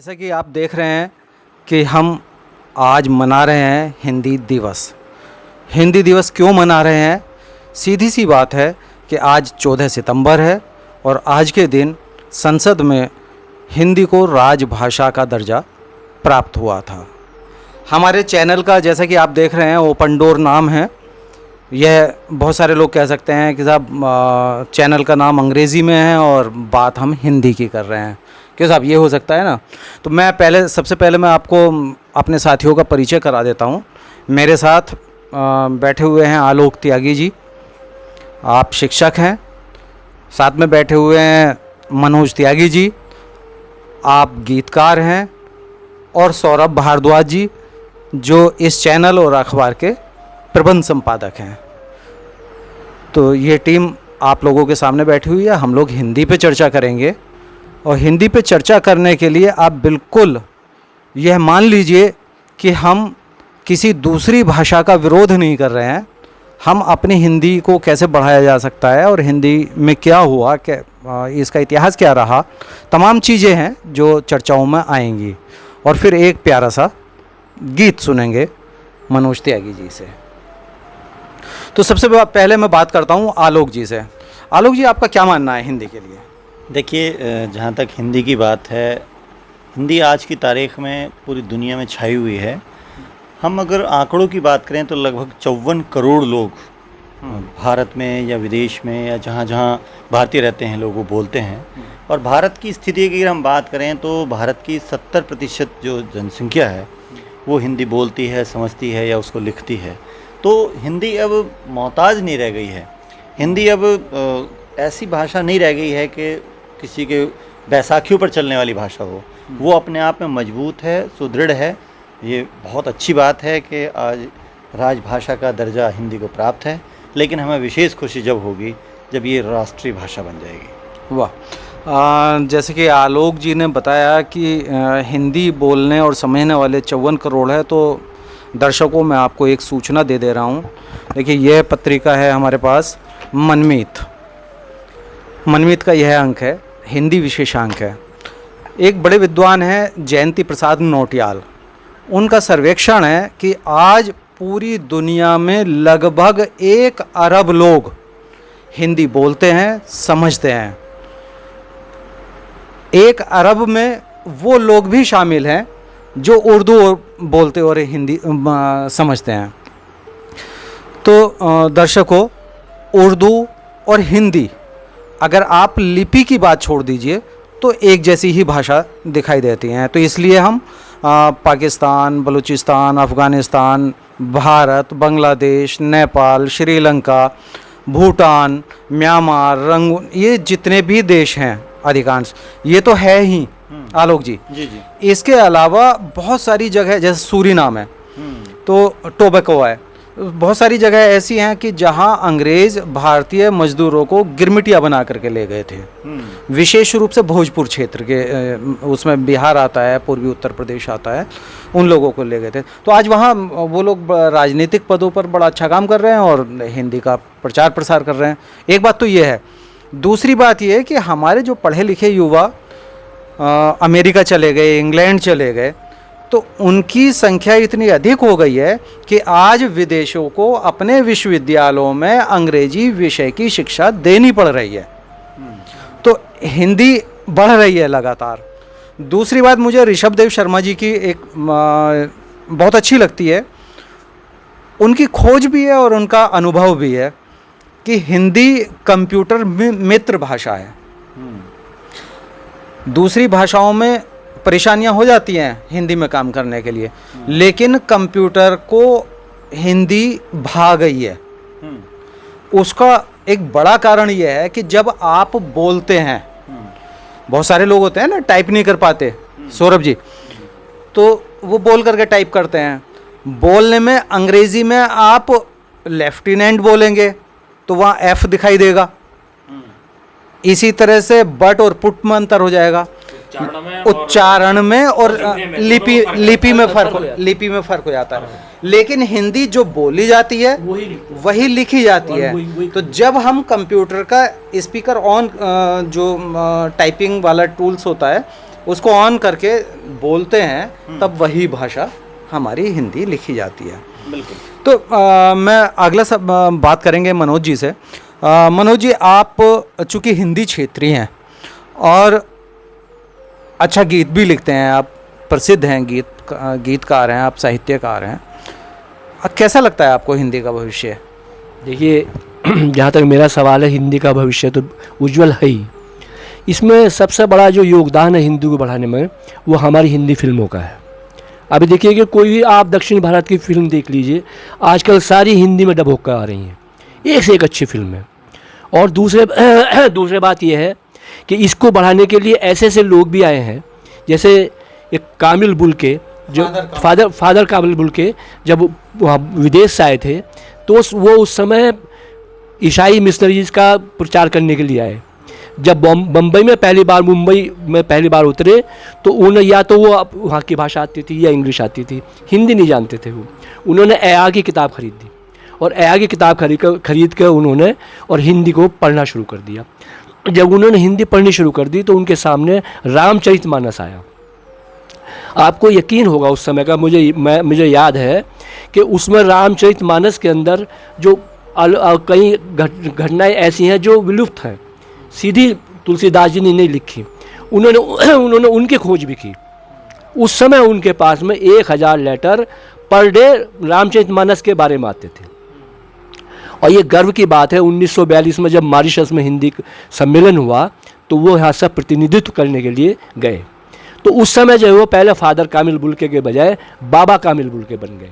जैसा कि आप देख रहे हैं कि हम आज मना रहे हैं हिंदी दिवस। हिंदी दिवस क्यों मना रहे हैं? सीधी सी बात है कि आज 14 सितंबर है और आज के दिन संसद में हिंदी को राजभाषा का दर्जा प्राप्त हुआ था। हमारे चैनल का जैसा कि आप देख रहे हैं ओपन डोर नाम है। यह बहुत सारे लोग कह सकते हैं कि साहब चैनल का नाम अंग्रेज़ी में है और बात हम हिंदी की कर रहे हैं। क्यों साहब, ये हो सकता है ना? तो मैं सबसे पहले मैं आपको अपने साथियों का परिचय करा देता हूँ। मेरे साथ बैठे हुए हैं आलोक त्यागी जी, आप शिक्षक हैं। साथ में बैठे हुए हैं मनोज त्यागी जी, आप गीतकार हैं। और सौरभ भारद्वाज जी जो इस चैनल और अखबार के प्रबंध संपादक हैं। तो ये टीम आप लोगों के सामने बैठी हुई है। हम लोग हिंदी पे चर्चा करेंगे और हिंदी पे चर्चा करने के लिए आप बिल्कुल यह मान लीजिए कि हम किसी दूसरी भाषा का विरोध नहीं कर रहे हैं। हम अपनी हिंदी को कैसे बढ़ाया जा सकता है और हिंदी में क्या हुआ, क्या इसका इतिहास क्या रहा, तमाम चीज़ें हैं जो चर्चाओं में आएंगी। और फिर एक प्यारा सा गीत सुनेंगे मनोज त्यागी जी से। तो सबसे पहले मैं बात करता हूँ आलोक जी से। आलोक जी, आपका क्या मानना है हिंदी के लिए? देखिए, जहाँ तक हिंदी की बात है, हिंदी आज की तारीख में पूरी दुनिया में छाई हुई है। हम अगर आंकड़ों की बात करें तो लगभग 54 करोड़ लोग भारत में या विदेश में या जहाँ जहाँ भारतीय रहते हैं लोग वो बोलते हैं। और भारत की स्थिति की अगर हम बात करें तो भारत की 70% जो जनसंख्या है वो हिंदी बोलती है, समझती है या उसको लिखती है। तो हिंदी अब मोहताज नहीं रह गई है। हिंदी अब ऐसी भाषा नहीं रह गई है कि किसी के बैसाखियों पर चलने वाली भाषा हो। वो अपने आप में मजबूत है, सुदृढ़ है। ये बहुत अच्छी बात है कि आज राजभाषा का दर्जा हिंदी को प्राप्त है, लेकिन हमें विशेष खुशी जब होगी जब ये राष्ट्रीय भाषा बन जाएगी। वाह! जैसे कि आलोक जी ने बताया कि हिंदी बोलने और समझने वाले 54 करोड़ है, तो दर्शकों मैं आपको एक सूचना दे दे रहा हूँ। देखिए, यह पत्रिका है हमारे पास मनमीत का यह अंक है, हिंदी विशेषांक है। एक बड़े विद्वान हैं जयंती प्रसाद नौटियाल, उनका सर्वेक्षण है कि आज पूरी दुनिया में लगभग 1 अरब लोग हिंदी बोलते हैं, समझते हैं। 1 अरब में वो लोग भी शामिल हैं जो उर्दू बोलते और हिंदी समझते हैं। तो दर्शकों, उर्दू और हिंदी, अगर आप लिपि की बात छोड़ दीजिए तो एक जैसी ही भाषा दिखाई देती हैं। तो इसलिए हम पाकिस्तान, बलूचिस्तान, अफ़गानिस्तान, भारत, बांग्लादेश, नेपाल, श्रीलंका, भूटान, म्यांमार, रंगून, ये जितने भी देश हैं अधिकांश, ये तो है ही आलोक जी। जी। इसके अलावा बहुत सारी जगह, जैसे सूरीनाम है, तो टोबैको है, बहुत सारी जगह ऐसी हैं कि जहां अंग्रेज़ भारतीय मजदूरों को गिरमिटिया बना करके ले गए थे। विशेष रूप से भोजपुर क्षेत्र के, उसमें बिहार आता है, पूर्वी उत्तर प्रदेश आता है, उन लोगों को ले गए थे। तो आज वहाँ वो लोग राजनीतिक पदों पर बड़ा अच्छा काम कर रहे हैं और हिंदी का प्रचार प्रसार कर रहे हैं। एक बात तो ये है। दूसरी बात ये है कि हमारे जो पढ़े लिखे युवा अमेरिका चले गए, इंग्लैंड चले गए, तो उनकी संख्या इतनी अधिक हो गई है कि आज विदेशों को अपने विश्वविद्यालयों में अंग्रेजी विषय की शिक्षा देनी पड़ रही है। तो हिंदी बढ़ रही है लगातार। दूसरी बात, मुझे ऋषभदेव शर्मा जी की एक बहुत अच्छी लगती है। उनकी खोज भी है और उनका अनुभव भी है कि हिंदी कंप्यूटर मित्र भाषा है। दूसरी भाषाओं में परेशानियां हो जाती हैं हिंदी में काम करने के लिए, लेकिन कंप्यूटर को हिंदी भा गई है। उसका एक बड़ा कारण यह है कि जब आप बोलते हैं, बहुत सारे लोग होते हैं ना टाइप नहीं कर पाते, सौरभ जी, तो वो बोल करके टाइप करते हैं। बोलने में अंग्रेजी में आप लेफ्टिनेंट बोलेंगे तो वहाँ एफ दिखाई देगा। इसी तरह से बट और पुट में अंतर हो जाएगा, उच्चारण में और लिपि में फर्क हो जाता है। लेकिन हिंदी जो बोली जाती है वही लिखी जाती है। तो जब हम कंप्यूटर का स्पीकर ऑन जो टाइपिंग वाला टूल्स होता है उसको ऑन करके बोलते हैं तब वही भाषा हमारी हिंदी लिखी जाती है। बिल्कुल। तो मैं अगला सब बात करेंगे मनोज जी से। मनोज जी, आप चूँकि हिंदी क्षेत्रीय हैं और अच्छा गीत भी लिखते हैं, आप प्रसिद्ध हैं, गीतकार हैं, आप साहित्यकार हैं, कैसा लगता है आपको हिंदी का भविष्य? देखिए, जहाँ तक मेरा सवाल है, हिंदी का भविष्य तो उज्जवल है ही। इसमें सबसे बड़ा जो योगदान है हिंदी को बढ़ाने में, वो हमारी हिंदी फिल्मों का है। अभी देखिए कि कोई भी आप दक्षिण भारत की फिल्म देख लीजिए, आजकल सारी हिंदी में डब होकर आ रही हैं, एक से एक अच्छी फिल्म है। और दूसरे बात यह है कि इसको बढ़ाने के लिए ऐसे ऐसे लोग भी आए हैं, जैसे एक कामिल बुल्के, जो फादर कामिल बुल्के जब वहाँ विदेश से आए थे, तो वो उस समय ईसाई मिशनरीज का प्रचार करने के लिए आए। जब मुंबई में पहली बार उतरे, तो उन्हें या तो वो वहाँ की भाषा आती थी या इंग्लिश आती थी, हिंदी नहीं जानते थे वो। उन्होंने एआ की किताब खरीदी और एआ की किताब खरीद कर उन्होंने और हिंदी को पढ़ना शुरू कर दिया। जब उन्होंने हिंदी पढ़नी शुरू कर दी तो उनके सामने रामचरितमानस आया। आपको यकीन होगा उस समय का, मुझे याद है कि उसमें रामचरितमानस के अंदर जो कई घटनाएं ऐसी हैं जो विलुप्त हैं, सीधी तुलसीदास जी ने नहीं लिखी, उन्होंने उनकी खोज भी की। उस समय उनके पास में 1000 लेटर पर डे रामचरितमानस के बारे में आते थे। और ये गर्व की बात है, 1942 में जब मॉरिशस में हिंदी सम्मेलन हुआ तो वो यहाँ से प्रतिनिधित्व करने के लिए गए। तो उस समय जो है वो पहले फादर कामिल बुल्के के बजाय बाबा कामिल बुल्के बन गए।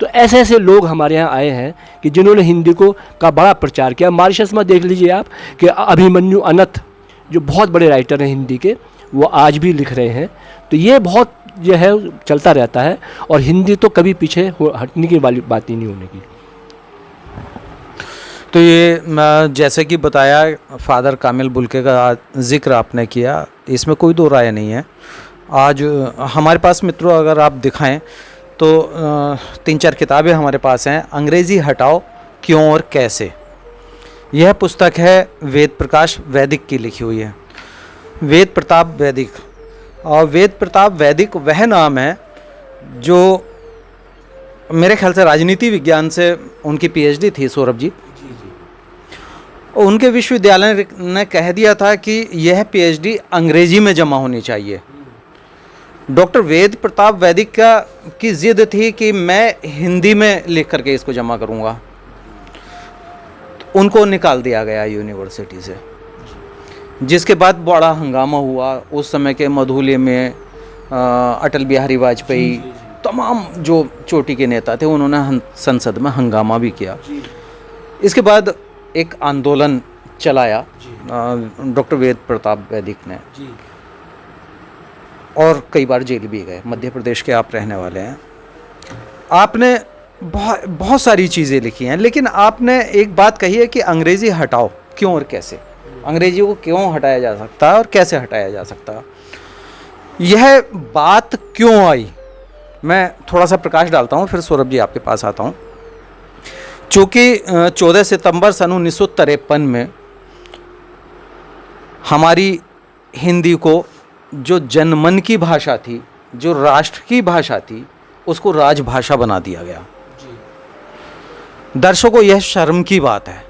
तो ऐसे ऐसे लोग हमारे यहाँ आए हैं कि जिन्होंने हिंदी का बड़ा प्रचार किया। मॉरिशस में देख लीजिए आप कि अभिमन्यु अनंत जो बहुत बड़े राइटर हैं हिंदी के, वो आज भी लिख रहे हैं। तो ये बहुत जो है चलता रहता है और हिंदी तो कभी पीछे हटने की वाली बात ही नहीं होने की। तो ये जैसे कि बताया, फादर कामिल बुल्के का जिक्र आपने किया, इसमें कोई दो राय नहीं है। आज हमारे पास मित्रों, अगर आप दिखाएं तो 3-4 किताबें हमारे पास हैं। अंग्रेज़ी हटाओ क्यों और कैसे, यह पुस्तक है वेद प्रकाश वैदिक की लिखी हुई है। वेद प्रताप वैदिक, और वेद प्रताप वैदिक वह नाम है जो मेरे ख्याल से राजनीति विज्ञान से उनकी पीएचडी थी, सौरभ जी। उनके विश्वविद्यालय ने कह दिया था कि यह पीएचडी अंग्रेजी में जमा होनी चाहिए। डॉक्टर वेद प्रताप वैदिक की जिद थी कि मैं हिंदी में लिख करके इसको जमा करूंगा। उनको निकाल दिया गया यूनिवर्सिटी से, जिसके बाद बड़ा हंगामा हुआ। उस समय के मधुले में अटल बिहारी वाजपेयी, तमाम जो चोटी के नेता थे, उन्होंने संसद में हंगामा भी किया। इसके बाद एक आंदोलन चलाया डॉक्टर वेद प्रताप वैदिक ने, और कई बार जेल भी गए। मध्य प्रदेश के आप रहने वाले हैं, आपने बहुत सारी चीज़ें लिखी हैं, लेकिन आपने एक बात कही है कि अंग्रेज़ी हटाओ क्यों और कैसे, अंग्रेजी को क्यों हटाया जा सकता है और कैसे हटाया जा सकता है। यह बात क्यों आई, मैं थोड़ा सा प्रकाश डालता हूँ, फिर सौरभ जी आपके पास आता हूँ। चूँकि 14 सितंबर सन 1953 में हमारी हिंदी को, जो जनमन की भाषा थी, जो राष्ट्र की भाषा थी, उसको राजभाषा बना दिया गया। दर्शकों, यह शर्म की बात है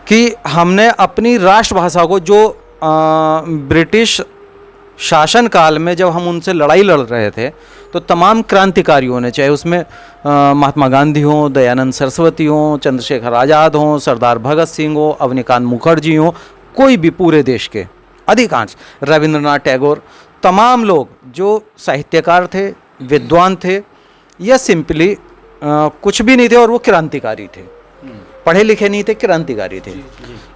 कि हमने अपनी राष्ट्रभाषा को, जो ब्रिटिश शासन काल में जब हम उनसे लड़ाई लड़ रहे थे, तो तमाम क्रांतिकारियों ने, चाहे उसमें महात्मा गांधी हों, दयानंद सरस्वती हों, चंद्रशेखर आज़ाद हों, सरदार भगत सिंह हों, अवनीकांत मुखर्जी हों, कोई भी पूरे देश के अधिकांश, रविंद्रनाथ टैगोर, तमाम लोग जो साहित्यकार थे, विद्वान थे, या सिंपली कुछ भी नहीं थे और वो क्रांतिकारी थे, पढ़े लिखे नहीं थे, क्रांतिकारी थे।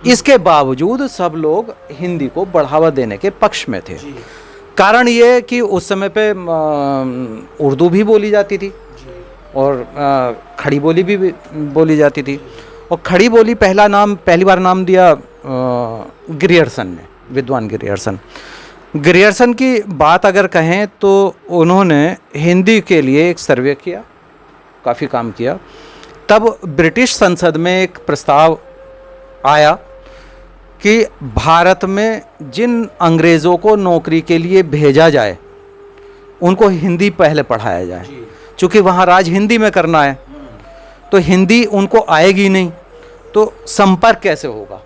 इसके बावजूद सब लोग हिंदी को बढ़ावा देने के पक्ष में थे। कारण ये कि उस समय पे उर्दू भी बोली जाती थी और खड़ी बोली भी बोली जाती थी। और खड़ी बोली पहली बार नाम दिया ग्रियर्सन ने, विद्वान ग्रियर्सन की बात अगर कहें तो उन्होंने हिंदी के लिए एक सर्वे किया, काफ़ी काम किया। तब ब्रिटिश संसद में एक प्रस्ताव आया कि भारत में जिन अंग्रेज़ों को नौकरी के लिए भेजा जाए उनको हिंदी पहले पढ़ाया जाए, क्योंकि वहाँ राज हिंदी में करना है, तो हिंदी उनको आएगी नहीं तो संपर्क कैसे होगा।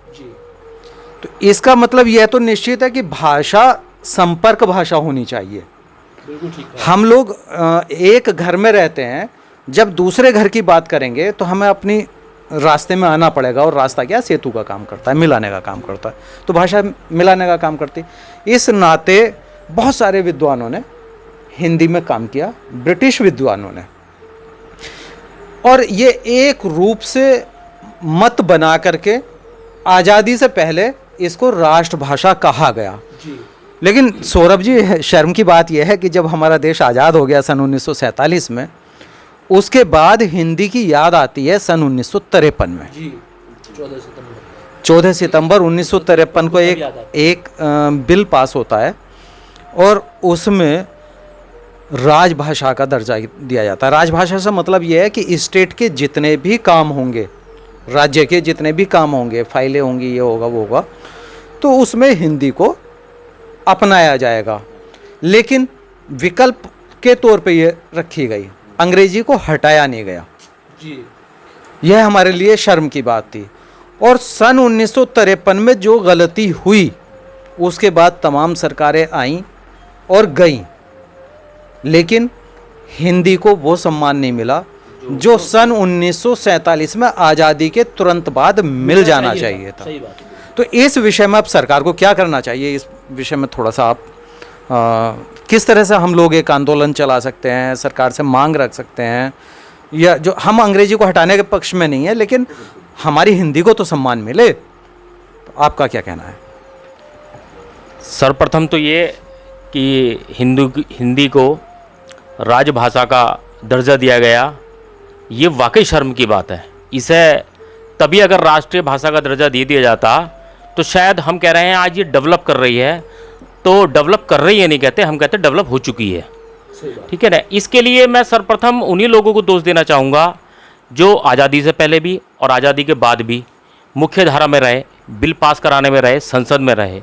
तो इसका मतलब यह तो निश्चित है कि भाषा संपर्क भाषा होनी चाहिए। हम लोग एक घर में रहते हैं, जब दूसरे घर की बात करेंगे तो हमें अपनी रास्ते में आना पड़ेगा, और रास्ता क्या सेतु का काम करता है, मिलाने का काम करता है, तो भाषा मिलाने का काम करती है। इस नाते बहुत सारे विद्वानों ने हिंदी में काम किया, ब्रिटिश विद्वानों ने, और ये एक रूप से मत बना करके आज़ादी से पहले इसको राष्ट्रभाषा कहा गया। लेकिन सौरभ जी, शर्म की बात यह है कि जब हमारा देश आज़ाद हो गया सन 1947 में, उसके बाद हिंदी की याद आती है सन 1953 में। 14 सितंबर 1953 को एक बिल पास होता है और उसमें राजभाषा का दर्जा दिया जाता है। राजभाषा से मतलब यह है कि स्टेट के जितने भी काम होंगे, राज्य के जितने भी काम होंगे, फाइलें होंगी, ये होगा वो होगा, तो उसमें हिंदी को अपनाया जाएगा। लेकिन विकल्प के तौर पे ये रखी गई, अंग्रेजी को हटाया नहीं गया जी। यह हमारे लिए शर्म की बात थी। और सन 1953 में जो गलती हुई, उसके बाद तमाम सरकारें आईं और गईं, लेकिन हिंदी को वो सम्मान नहीं मिला जो सन 1947 में आज़ादी के तुरंत बाद मिल जाना चाहिए था। तो इस विषय में अब सरकार को क्या करना चाहिए, इस विषय में थोड़ा सा आप किस तरह से हम लोग एक आंदोलन चला सकते हैं, सरकार से मांग रख सकते हैं, या जो हम अंग्रेजी को हटाने के पक्ष में नहीं है, लेकिन हमारी हिंदी को तो सम्मान मिले। तो आपका क्या कहना है? सर्वप्रथम तो ये कि हिंदी को राजभाषा का दर्जा दिया गया, ये वाकई शर्म की बात है। इसे तभी अगर राष्ट्रीय भाषा का दर्जा दे दिया जाता तो शायद हम कह रहे हैं आज ये डेवलप कर रही है, तो डेवलप कर रही है नहीं कहते, हम कहते डेवलप हो चुकी है। ठीक है ना। इसके लिए मैं सर्वप्रथम उन्हीं लोगों को दोष देना चाहूँगा जो आज़ादी से पहले भी और आज़ादी के बाद भी मुख्य धारा में रहे, बिल पास कराने में रहे, संसद में रहे।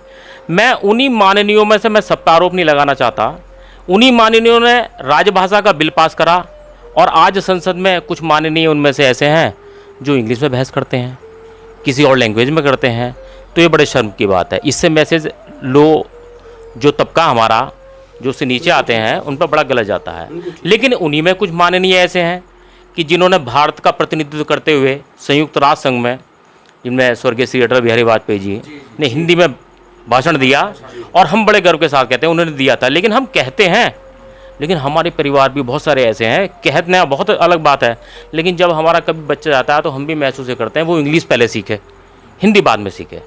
मैं उन्हीं माननीयों में से, मैं सब पर आरोप नहीं लगाना चाहता, उन्हीं माननीयों ने राजभाषा का बिल पास करा, और आज संसद में कुछ माननीय उनमें से ऐसे हैं जो इंग्लिश में बहस करते हैं, किसी और लैंग्वेज में करते हैं। तो ये बड़े शर्म की बात है। इससे मैसेज लो जो तबका हमारा जो उससे नीचे आते हैं उन पर बड़ा गलत जाता है। लेकिन उन्हीं में कुछ माननीय ऐसे हैं कि जिन्होंने भारत का प्रतिनिधित्व करते हुए संयुक्त राष्ट्र संघ में, जिनमें स्वर्गीय श्री अटल बिहारी वाजपेयी जी ने हिंदी में भाषण दिया, और हम बड़े गर्व के साथ कहते हैं उन्होंने दिया था। लेकिन हम कहते हैं, लेकिन हमारे परिवार भी बहुत सारे ऐसे हैं, कहना बहुत अलग बात है, लेकिन जब हमारा कभी बच्चा जाता है तो हम भी महसूस करते हैं वो इंग्लिश पहले सीखे, हिंदी बाद में सीखे।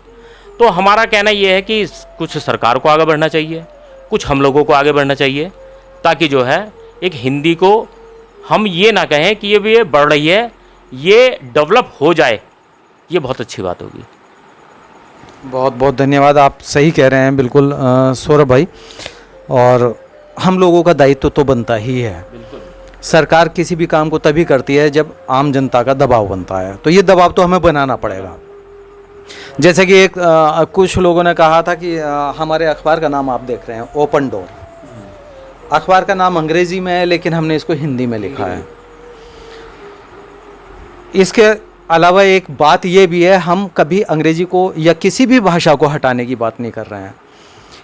तो हमारा कहना ये है कि कुछ सरकार को आगे बढ़ना चाहिए, कुछ हम लोगों को आगे बढ़ना चाहिए, ताकि जो है एक हिंदी को हम ये ना कहें कि ये भी बढ़ रही है, ये डेवलप हो जाए, ये बहुत अच्छी बात होगी। बहुत बहुत धन्यवाद, आप सही कह रहे हैं बिल्कुल सौरभ भाई। और हम लोगों का दायित्व तो बनता ही है। सरकार किसी भी काम को तभी करती है जब आम जनता का दबाव बनता है, तो ये दबाव तो हमें बनाना पड़ेगा। जैसे कि कुछ लोगों ने कहा था कि हमारे अखबार का नाम आप देख रहे हैं ओपन डोर, अखबार का नाम अंग्रेजी में है लेकिन हमने इसको हिंदी में लिखा है। इसके अलावा एक बात ये भी है, हम कभी अंग्रेजी को या किसी भी भाषा को हटाने की बात नहीं कर रहे हैं।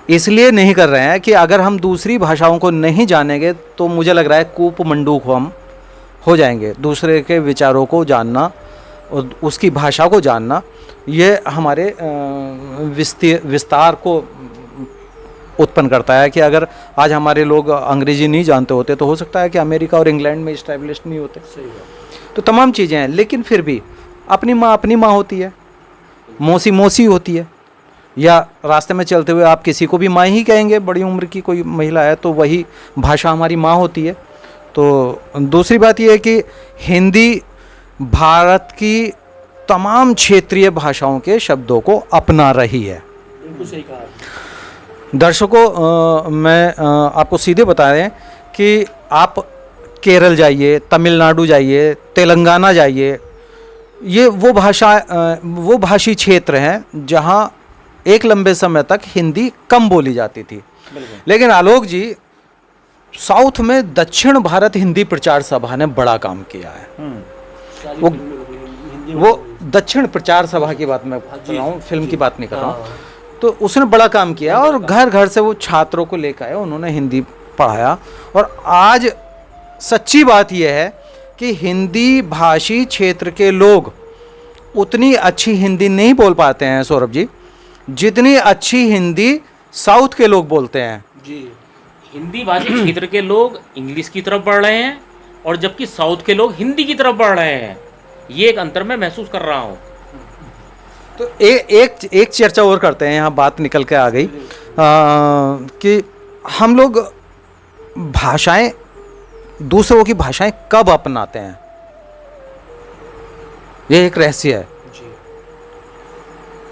इसलिए नहीं कर रहे हैं कि अगर हम दूसरी भाषाओं को नहीं जानेंगे तो मुझे लग रहा है कूप मंडूक हम हो जाएंगे। दूसरे के विचारों को जानना और उसकी भाषा को जानना, ये हमारे विस्तार को उत्पन्न करता है कि अगर आज हमारे लोग अंग्रेजी नहीं जानते होते तो हो सकता है कि अमेरिका और इंग्लैंड में इस्टेब्लिश नहीं होते। तो तमाम चीज़ें हैं, लेकिन फिर भी अपनी माँ होती है, मौसी मौसी होती है, या रास्ते में चलते हुए आप किसी को भी माँ ही कहेंगे, बड़ी उम्र की कोई महिला है तो वही भाषा हमारी माँ होती है। तो दूसरी बात यह है कि हिंदी भारत की तमाम क्षेत्रीय भाषाओं के शब्दों को अपना रही है। बिल्कुल सही कहा। दर्शकों, मैं आपको सीधे बता रहे हैं कि आप केरल जाइए, तमिलनाडु जाइए, तेलंगाना जाइए, ये वो भाषी क्षेत्र हैं जहाँ एक लंबे समय तक हिंदी कम बोली जाती थी। लेकिन आलोक जी, साउथ में दक्षिण भारत हिंदी प्रचार सभा ने बड़ा काम किया है। वो दक्षिण प्रचार सभा की बात मैं कर रहा हूँ, फिल्म की बात नहीं कर रहा हूँ। तो उसने बड़ा काम किया और घर घर से वो छात्रों को लेकर आए, उन्होंने हिंदी पढ़ाया। और आज सच्ची बात यह है कि हिंदी भाषी क्षेत्र के लोग उतनी अच्छी हिंदी नहीं बोल पाते हैं सौरभ जी, जितनी अच्छी हिंदी साउथ के लोग बोलते हैं। जी, हिंदी भाषी क्षेत्र के लोग इंग्लिश की तरफ बढ़ रहे हैं और जबकि साउथ के लोग हिंदी की तरफ बढ़ रहे हैं। ये एक अंतर मैं महसूस कर रहा हूँ। तो एक चर्चा और करते हैं, यहाँ बात निकल के आ गई कि हम लोग भाषाएं, दूसरों की भाषाएं कब अपनाते हैं, ये एक रहस्य है।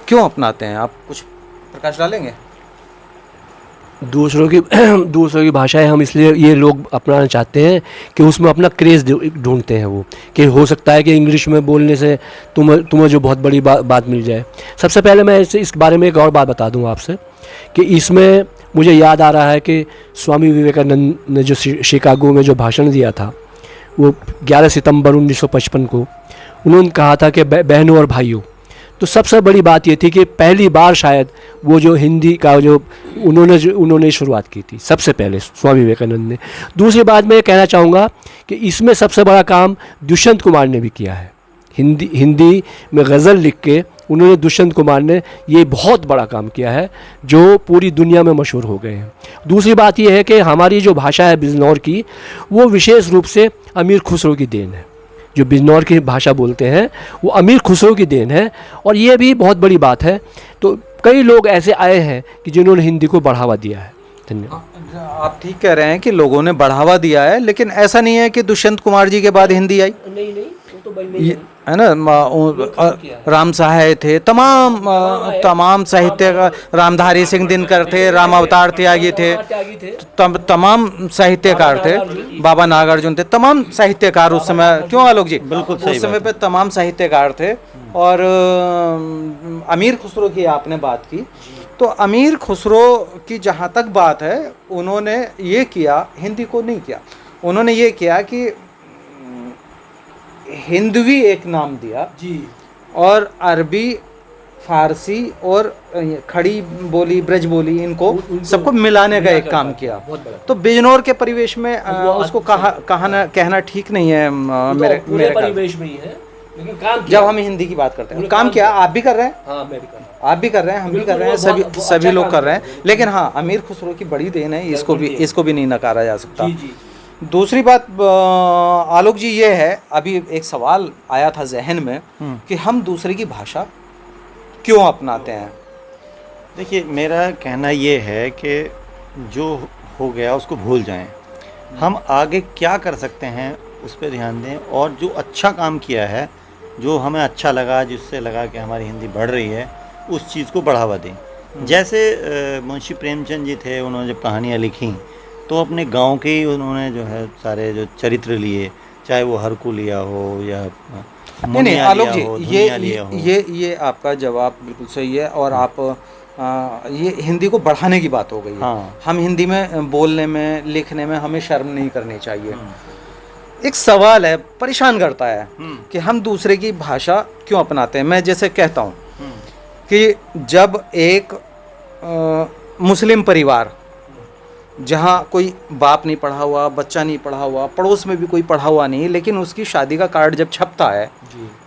क्यों अपनाते हैं, आप कुछ प्रकाश डालेंगे? दूसरों की भाषाएं हम इसलिए ये लोग अपनाना चाहते हैं कि उसमें अपना क्रेज़ ढूंढते हैं वो, कि हो सकता है कि इंग्लिश में बोलने से तुम्हें जो बहुत बड़ी बात मिल जाए। सबसे पहले मैं इस बारे में एक और बात बता दूं आपसे कि इसमें मुझे याद आ रहा है कि स्वामी विवेकानंद ने जो शिकागो में जो भाषण दिया था, वो 11 सितंबर 1955 को उन्होंने कहा था कि बहनों और भाइयों। तो सबसे बड़ी बात ये थी कि पहली बार शायद वो जो हिंदी का जो उन्होंने शुरुआत की थी सबसे पहले स्वामी विवेकानंद ने। दूसरी बात मैं ये कहना चाहूँगा कि इसमें सबसे बड़ा काम दुष्यंत कुमार ने भी किया है। हिंदी में गज़ल लिख के उन्होंने, दुष्यंत कुमार ने ये बहुत बड़ा काम किया है जो पूरी दुनिया में मशहूर हो गए हैं। दूसरी बात ये है कि हमारी जो भाषा है बिजनौर की, वो विशेष रूप से अमीर खुसरो की देन है। जो बिजनौर की भाषा बोलते हैं वो अमीर खुसरो की देन है, और ये भी बहुत बड़ी बात है। तो कई लोग ऐसे आए हैं कि जिन्होंने हिंदी को बढ़ावा दिया है। धन्यवाद। आप ठीक कह रहे हैं कि लोगों ने बढ़ावा दिया है, लेकिन ऐसा नहीं है कि दुष्यंत कुमार जी के बाद हिंदी आई। नहीं, वो तो है ना, राम सहाय थे, तमाम साहित्यकार, रामधारी सिंह दिनकर थे, राम अवतार त्यागी थे, तमाम साहित्यकार थे, बाबा नागार्जुन थे, तमाम साहित्यकार उस समय, क्यों आलोक जी? बिल्कुल सही उस समय पे तमाम साहित्यकार थे। और अमीर खुसरो की आपने बात की, तो अमीर खुसरो की जहाँ तक बात है, उन्होंने ये किया, हिंदी को नहीं किया, उन्होंने ये किया कि हिंदवी एक नाम दिया जी, और अरबी, फारसी और खड़ी बोली, ब्रज बोली, इनको सबको मिलाने का एक काम किया। तो बिजनौर के परिवेश में उसको कहना ठीक नहीं है मेरे परिवेश में ही है, लेकिन काम जब हम हिंदी की बात करते हैं, काम किया, आप भी कर रहे हैं, हाँ, मैं भी कर रहा हूं। आप भी कर रहे हैं, हम भी कर रहे हैं, सभी लोग कर रहे हैं। लेकिन हाँ, अमीर खुसरो की बड़ी देन है, इसको भी नहीं नकारा जा सकता। दूसरी बात आलोक जी ये है, अभी एक सवाल आया था जहन में कि हम दूसरे की भाषा क्यों अपनाते हैं? देखिए, मेरा कहना ये है कि जो हो गया उसको भूल जाएं। हम आगे क्या कर सकते हैं उस पर ध्यान दें, और जो अच्छा काम किया है, जो हमें अच्छा लगा, जिससे लगा कि हमारी हिंदी बढ़ रही है, उस चीज़ को बढ़ावा दें। जैसे मुंशी प्रेमचंद जी थे, उन्होंने जब कहानियाँ लिखी तो अपने गांव के ही उन्होंने जो है सारे जो चरित्र लिए, चाहे वो हरकू लिया हो या नहीं आलोक जी, ये आपका जवाब बिल्कुल सही है। और आप ये हिंदी को बढ़ाने की बात हो गई है। हाँ। हम हिंदी में बोलने में, लिखने में हमें शर्म नहीं करनी चाहिए। एक सवाल है, परेशान करता है कि हम दूसरे की भाषा क्यों अपनाते हैं। मैं जैसे कहता हूँ कि जब एक मुस्लिम परिवार, जहाँ कोई बाप नहीं पढ़ा हुआ, बच्चा नहीं पढ़ा हुआ, पड़ोस में भी कोई पढ़ा हुआ नहीं, लेकिन उसकी शादी का कार्ड जब छपता है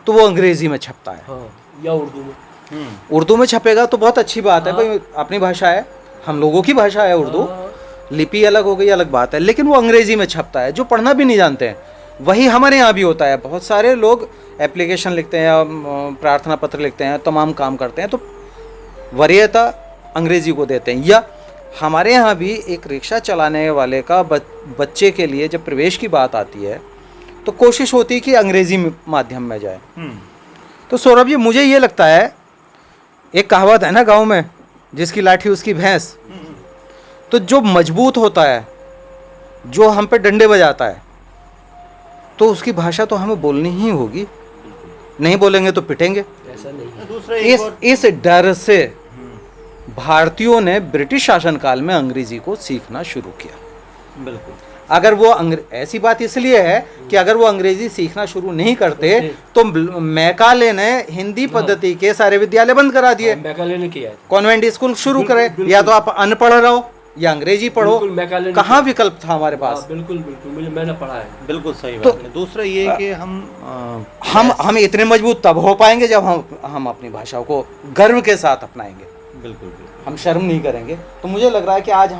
तो वो अंग्रेजी में छपता है, हाँ, या उर्दू में। उर्दू में छपेगा तो बहुत अच्छी बात है, भाई अपनी भाषा है, हम लोगों की भाषा है उर्दू, लिपि अलग हो गई, अलग बात है, लेकिन वो अंग्रेजी में छपता है। जो पढ़ना भी नहीं जानते हैं, वही हमारे यहाँ भी होता है। बहुत सारे लोग एप्लीकेशन लिखते हैं, प्रार्थना पत्र लिखते हैं, तमाम काम करते हैं, तो वरीयता अंग्रेजी को देते हैं। या हमारे यहाँ भी एक रिक्शा चलाने वाले का बच्चे के लिए जब प्रवेश की बात आती है तो कोशिश होती है कि अंग्रेजी माध्यम में जाए। तो सौरभ जी, मुझे ये लगता है, एक कहावत है ना गांव में, जिसकी लाठी उसकी भैंस। तो जो मजबूत होता है, जो हम पे डंडे बजाता है, तो उसकी भाषा तो हमें बोलनी ही होगी। नहीं बोलेंगे तो पिटेंगे। ऐसा नहीं है। दूसरा इस डर से भारतीयों ने ब्रिटिश शासनकाल में अंग्रेजी को सीखना शुरू किया। बिल्कुल। अगर वो ऐसी बात इसलिए है कि अगर वो अंग्रेजी सीखना शुरू नहीं करते तो मैकाले ने हिंदी पद्धति के सारे विद्यालय बंद करा दिए, मैकाले ने किया है। कॉन्वेंट स्कूल शुरू करे, या तो आप अनपढ़ रहो या अंग्रेजी पढ़ो, बिल्कुल, मैकाले ने कहाँ विकल्प था हमारे पास। हाँ, बिल्कुल बिल्कुल, मैंने पढ़ा है। बिल्कुल सही तो- बात है। दूसरा ये कि हम इतने मजबूत तब हो पाएंगे जब हम अपनी भाषा को गर्व के साथ अपनाएंगे, बिल्कुल बिल्कुल हम शर्म नहीं करेंगे। तो मुझे लग रहा है कि आज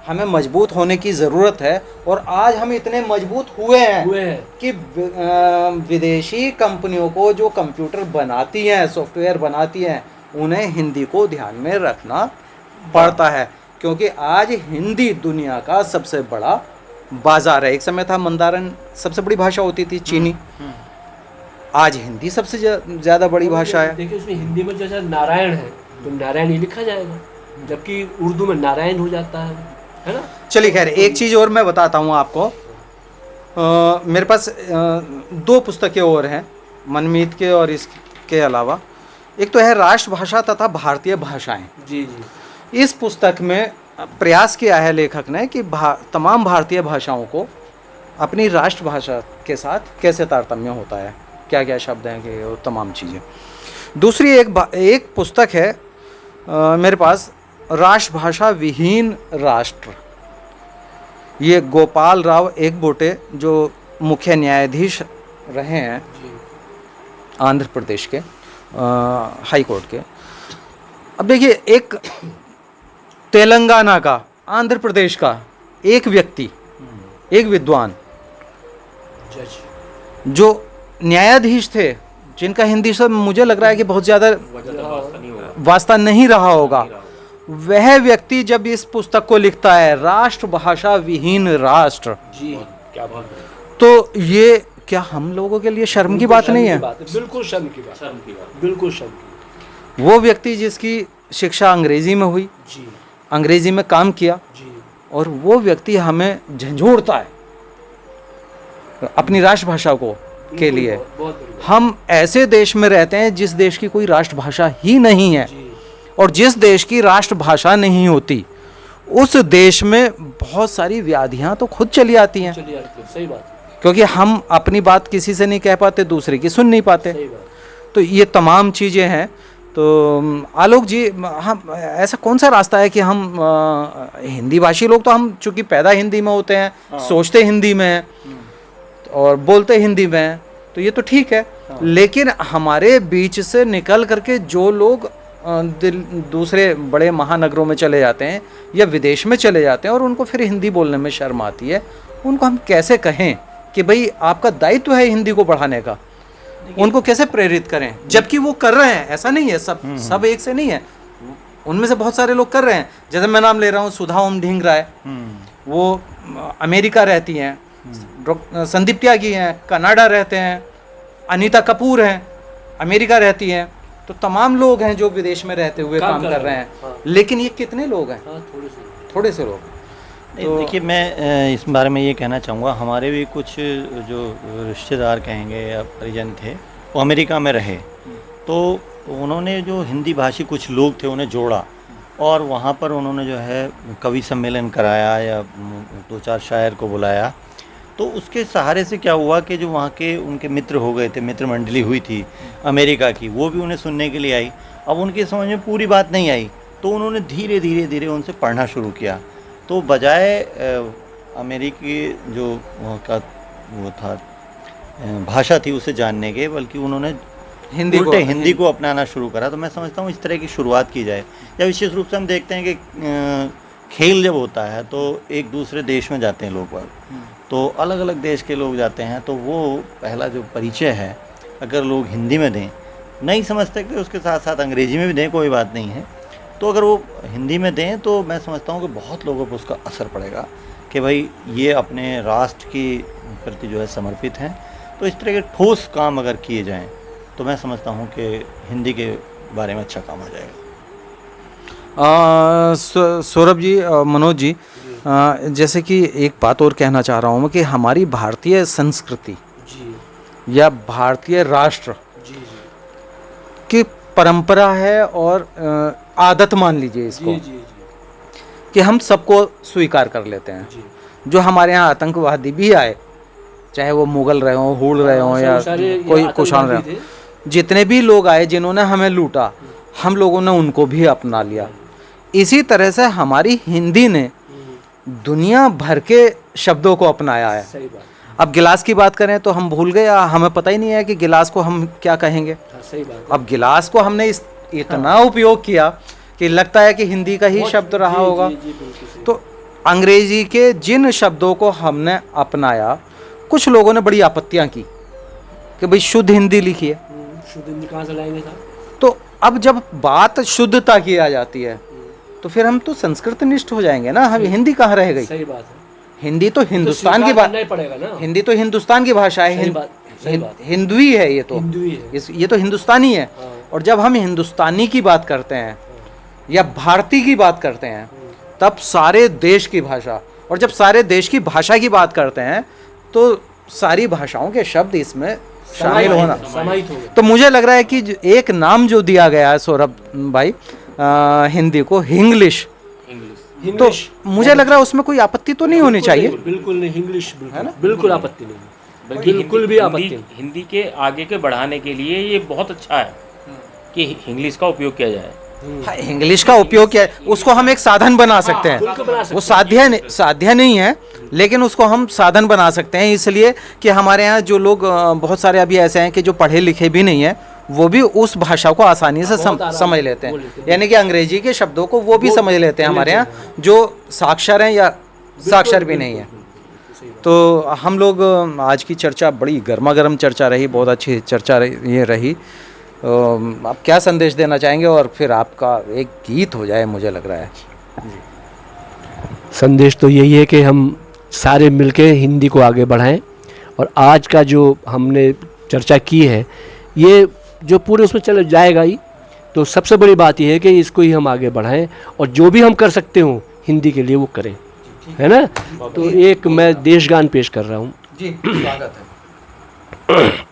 हमें मजबूत होने की ज़रूरत है, और आज हम इतने मजबूत हुए हैं कि विदेशी कंपनियों को जो कंप्यूटर बनाती हैं, सॉफ्टवेयर बनाती हैं, उन्हें हिंदी को ध्यान में रखना पड़ता है, क्योंकि आज हिंदी दुनिया का सबसे बड़ा बाजार है। एक समय था मंदारन सबसे बड़ी भाषा होती थी, चीनी, आज हिंदी सबसे ज़्यादा बड़ी भाषा है। देखिए उसमें हिंदी में जैसा नारायण है तो नारायण ही लिखा जाएगा, जबकि उर्दू में नारायण हो जाता है ना। चलिए खैर, एक चीज़ और मैं बताता हूँ आपको। मेरे पास दो पुस्तकें और हैं मनमीत के और इसके अलावा। एक तो है राष्ट्रभाषा तथा भारतीय भाषाएं। जी जी। इस पुस्तक में प्रयास किया है लेखक ने कि तमाम भारतीय भाषाओं को अपनी राष्ट्रभाषा के साथ कैसे तारतम्य होता है, क्या क्या शब्द हैं कि वो तमाम चीज़ें। दूसरी एक पुस्तक है मेरे पास, राष्ट्रभाषा विहीन राष्ट्र। ये गोपाल राव एकबोटे जो मुख्य न्यायाधीश रहे हैं आंध्र प्रदेश के हाई कोर्ट के। अब देखिए, एक तेलंगाना का, आंध्र प्रदेश का एक व्यक्ति, एक विद्वान जज जो न्यायाधीश थे, जिनका हिंदी से मुझे लग रहा है कि बहुत ज़्यादा वास्ता नहीं रहा होगा, वह व्यक्ति जब इस पुस्तक को लिखता है राष्ट्रभाषा विहीन राष्ट्र, जी, क्या बात है। तो ये क्या हम लोगों के लिए शर्म की बात नहीं है? बिल्कुल शर्म की बात, बिल्कुल शर्म की। वो व्यक्ति जिसकी शिक्षा अंग्रेजी में हुई, जी अंग्रेजी में काम किया, जी, और वो व्यक्ति हमें झंझोड़ता है अपनी राष्ट्रभाषा को के लिए। बहुत बढ़िया। हम ऐसे देश में रहते हैं जिस देश की कोई राष्ट्रभाषा ही नहीं है, जी और जिस देश की राष्ट्रभाषा नहीं होती उस देश में बहुत सारी व्याधियां तो खुद चली आती हैं, चलिए आते हैं, सही बात है, क्योंकि हम अपनी बात किसी से नहीं कह पाते, दूसरे की सुन नहीं पाते। सही बात। तो ये तमाम चीज़ें हैं। तो आलोक जी, हम ऐसा कौन सा रास्ता है कि हम हिंदी भाषी लोग, तो हम चूँकि पैदा हिंदी में होते हैं, सोचते हिंदी में हैं और बोलते हिंदी में हैं, तो ये तो ठीक है, लेकिन हमारे बीच से निकल करके जो लोग दूसरे बड़े महानगरों में चले जाते हैं या विदेश में चले जाते हैं और उनको फिर हिंदी बोलने में शर्म आती है, उनको हम कैसे कहें कि भाई आपका दायित्व है हिंदी को बढ़ाने का? उनको कैसे प्रेरित करें, जबकि वो कर रहे हैं? ऐसा नहीं है, सब एक से नहीं है, उनमें से बहुत सारे लोग कर रहे हैं। जैसे मैं नाम ले रहा हूँ सुधा ओम ढींगरा है, वो अमेरिका रहती हैं, संदीप त्यागी हैं, कनाडा रहते हैं, अनीता कपूर हैं, अमेरिका रहती हैं। तो तमाम लोग हैं जो विदेश में रहते हुए काम कर रहे हैं। हाँ। लेकिन ये कितने लोग हैं? हाँ, थोड़े से लोग। तो देखिए, मैं इस बारे में ये कहना चाहूँगा, हमारे भी कुछ जो रिश्तेदार कहेंगे या परिजन थे वो अमेरिका में रहे, तो उन्होंने जो हिंदी भाषी कुछ लोग थे उन्हें जोड़ा, और वहाँ पर उन्होंने जो है कवि सम्मेलन कराया या 2-4 शायर को बुलाया। तो उसके सहारे से क्या हुआ कि जो वहाँ के उनके मित्र हो गए थे, मित्र मंडली हुई थी अमेरिका की, वो भी उन्हें सुनने के लिए आई। अब उनके समझ में पूरी बात नहीं आई, तो उन्होंने धीरे धीरे धीरे उनसे पढ़ना शुरू किया। तो बजाय अमेरिकी जो वहाँ का वो था भाषा थी उसे जानने के, बल्कि उन्होंने हिंदी को अपनाना शुरू करा। तो मैं समझता हूँ इस तरह की शुरुआत की जाए। या विशेष रूप से हम देखते हैं कि खेल जब होता है तो एक दूसरे देश में जाते हैं लोग बाग, तो अलग अलग देश के लोग जाते हैं, तो वो पहला जो परिचय है अगर लोग हिंदी में दें, नहीं समझते कि उसके साथ साथ अंग्रेजी में भी दें, कोई बात नहीं है, तो अगर वो हिंदी में दें तो मैं समझता हूँ कि बहुत लोगों पर उसका असर पड़ेगा कि भाई ये अपने राष्ट्र की प्रति जो है समर्पित हैं। तो इस तरह के ठोस काम अगर किए जाएं तो मैं समझता हूँ कि हिंदी के बारे में अच्छा काम आ जाएगा। सौरभ जी, मनोज जी, जैसे कि एक बात और कहना चाह रहा हूँ मैं कि हमारी भारतीय संस्कृति जी या भारतीय राष्ट्र जी जी के परंपरा है और आदत मान लीजिए इसको, कि हम सबको स्वीकार कर लेते हैं। जो हमारे यहाँ आतंकवादी भी आए, चाहे वो मुगल रहे हों, हुड़ रहे हों, या कोई कुषाण रहे हों, जितने भी लोग आए जिन्होंने हमें लूटा, हम लोगों ने उनको भी अपना लिया। इसी तरह से हमारी हिंदी ने दुनिया भर के शब्दों को अपनाया है। सही बात, अब गिलास की बात करें तो हम भूल गए, हमें पता ही नहीं है कि गिलास को हम क्या कहेंगे। हाँ, सही बात। अब गिलास को हमने इतना उपयोग किया कि लगता है कि हिंदी का ही शब्द रहा होगा। तो अंग्रेजी के जिन शब्दों को हमने अपनाया, कुछ लोगों ने बड़ी आपत्तियां की कि भाई शुद्ध हिंदी लिखिए। शुद्ध हिंदी कहाँ से लाएंगे साहब? तो अब जब बात शुद्धता की आ जाती है तो फिर हम तो संस्कृतनिष्ठ हो जाएंगे ना, हम हिंदी कहाँ रह गई। सही बात है। हिंदी तो हिंदुस्तान की बात, पड़ेगा ना। हिंदी तो हिंदुस्तान की भाषा है, हिंदू ही है ये तो, ये तो हिंदुस्तानी है। और जब हम हिंदुस्तानी की बात करते हैं या भारतीय की बात करते हैं, तब सारे देश की भाषा, और जब सारे देश की भाषा की बात करते हैं तो सारी भाषाओं के शब्द इसमें शामिल होना। तो मुझे लग रहा है कि एक नाम जो दिया गया है सौरभ भाई हिंदी को, हिंग्लिश, तो मुझे लग रहा है उसमें कोई आपत्ति तो नहीं होनी चाहिए। बिल्कुल नहीं, इंग्लिश बिल्कुल आपत्ति नहीं, बल्कि बिल्कुल भी आपत्ति नहीं। हिंदी के आगे के बढ़ाने के लिए ये बहुत अच्छा है कि इंग्लिश का उपयोग किया जाए। हाँ, इंग्लिश का उपयोग किया, उसको हम एक साधन बना सकते हैं। वो साध्य नहीं है, लेकिन उसको हम साधन बना सकते हैं, इसलिए कि हमारे यहाँ जो लोग बहुत सारे अभी ऐसे हैं कि जो पढ़े लिखे भी नहीं है, वो भी उस भाषा को आसानी से समझ लेते हैं। यानी कि अंग्रेजी के शब्दों को वो भी समझ लेते हैं हमारे यहाँ, जो साक्षर हैं या साक्षर भी नहीं है। तो हम लोग आज की चर्चा बड़ी गर्मा गर्म चर्चा रही, बहुत अच्छी चर्चा ये रही। आप क्या संदेश देना चाहेंगे, और फिर आपका एक गीत हो जाए, मुझे लग रहा है। संदेश तो यही है कि हम सारे मिलके हिंदी को आगे बढ़ाएं, और आज का जो हमने चर्चा की है ये जो पूरे उसमें चल जाएगा ही। तो सबसे बड़ी बात यह है कि इसको ही हम आगे बढ़ाएं, और जो भी हम कर सकते हो हिंदी के लिए वो करें, है ना। तो एक मैं देशगान पेश कर रहा हूँ जी, स्वागत है।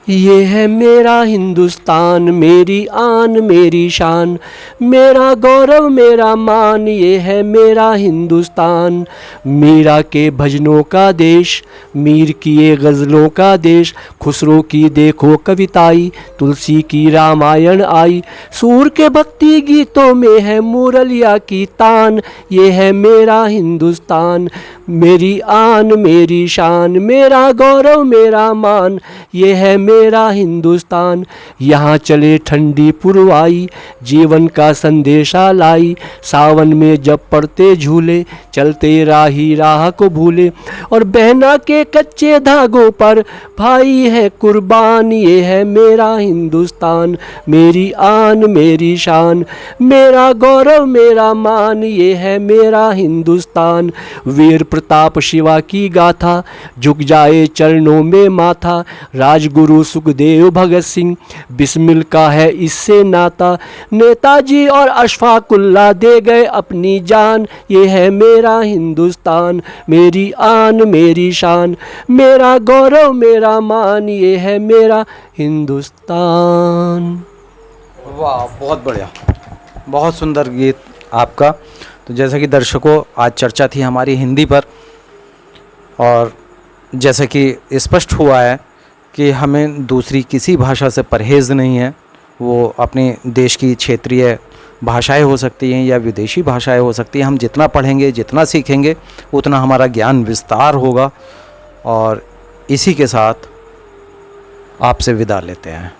ये है मेरा हिंदुस्तान, मेरी आन मेरी शान, मेरा गौरव मेरा मान, ये है मेरा हिंदुस्तान। मीरा के भजनों का देश, मीर किए गज़लों का देश, खुसरो की देखो कविताई, तुलसी की रामायण आई, सूर के भक्ति गीतों में है मुरलिया की तान, ये है मेरा हिंदुस्तान, मेरी आन मेरी शान, मेरा गौरव मेरा मान, ये है मेरा हिंदुस्तान। यहाँ चले ठंडी पुरवाई, जीवन का संदेशा लाई, सावन में जब पड़ते झूले, चलते राही राह को भूले, और बहना के कच्चे धागों पर भाई है कुर्बान, ये है मेरा हिंदुस्तान, मेरी आन मेरी शान, मेरा गौरव मेरा मान, ये है मेरा हिंदुस्तान। वीर प्रताप शिवा की गाथा, झुक जाए चरणों में माथा, राजगुरु सुखदेव भगत सिंह, बिस्मिल का है इससे नाता, नेताजी और अशफाकुल्ला दे गए अपनी जान, ये है मेरा हिंदुस्तान, मेरी आन मेरी शान, मेरा गौरव मेरा मान, ये है मेरा हिंदुस्तान। वाह, बहुत बढ़िया, बहुत सुंदर गीत आपका। तो जैसा कि दर्शकों, आज चर्चा थी हमारी हिंदी पर, और जैसा कि स्पष्ट हुआ है कि हमें दूसरी किसी भाषा से परहेज़ नहीं है। वो अपने देश की क्षेत्रीय भाषाएं हो सकती हैं या विदेशी भाषाएं हो सकती हैं। हम जितना पढ़ेंगे, जितना सीखेंगे, उतना हमारा ज्ञान विस्तार होगा। और इसी के साथ आपसे विदा लेते हैं।